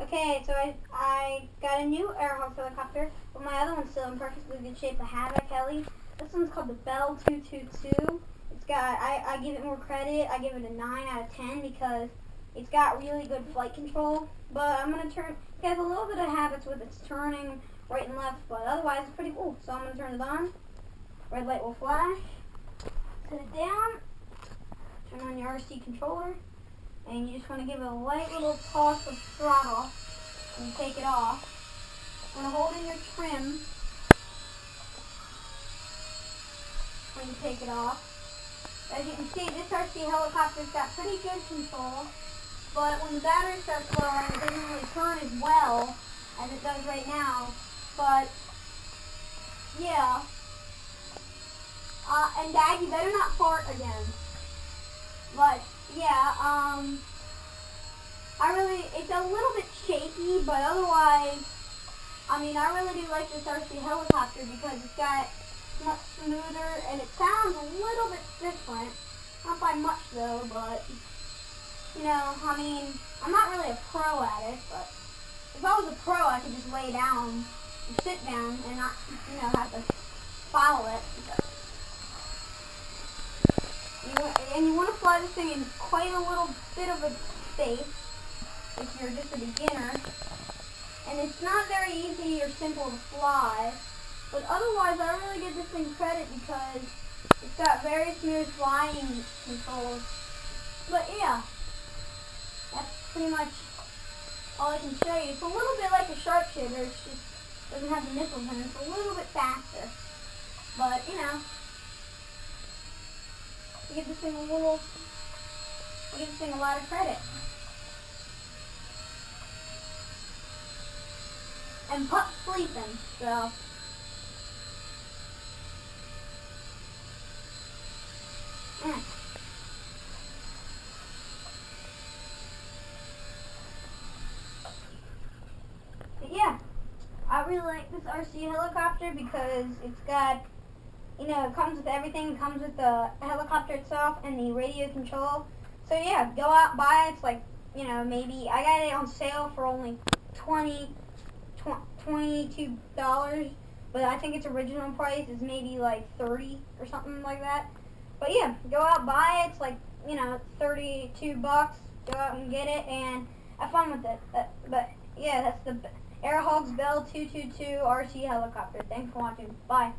Okay, so I got a new Airhog helicopter, but my other one's still in perfectly good shape, the Havoc heli. This one's called the Bell 222. It's got, I give it more credit, I give it a 9 out of 10 because it's got really good flight control. But I'm going to turn, it has a little bit of habits with its turning right and left, but otherwise it's pretty cool. So I'm going to turn it on. Red light will flash. Set it down. Turn on your RC controller. And you just want to give it a light little toss of throttle and take it off. You want to hold in your trim when you take it off. As you can see, this RC helicopter's got pretty good control, but when the battery starts flowing, it doesn't really turn as well as it does right now. But yeah, and Dad, you better not fart again. But yeah, it's a little bit shaky, but otherwise, I mean, I really do like this RC helicopter because it's got much smoother and it sounds a little bit different. Not by much though, but you know, I mean, I'm not really a pro at it, but if I was a pro, I could just lay down and sit down and not, you know, have to follow it. And you want to fly this thing in quite a little bit of a space if you're just a beginner. And it's not very easy or simple to fly. But otherwise, I really give this thing credit because it's got very smooth flying controls. But yeah, that's pretty much all I can show you. It's a little bit like a sharpshooter. It just doesn't have the missiles in it. It's a little bit faster. But, you know, I give this thing a lot of credit. And Pup's sleeping, so. But yeah, I really like this RC helicopter because it's got, you know, it comes with everything. It comes with the helicopter itself and the radio control. So yeah, go out, buy it. It's like, you know, maybe, I got it on sale for only $22, but I think its original price is maybe like $30 or something like that. But yeah, go out, buy it. It's like, you know, $32. Go out and get it and have fun with it. But yeah, that's the Airhog's Bell 222 RC helicopter. Thanks for watching. Bye.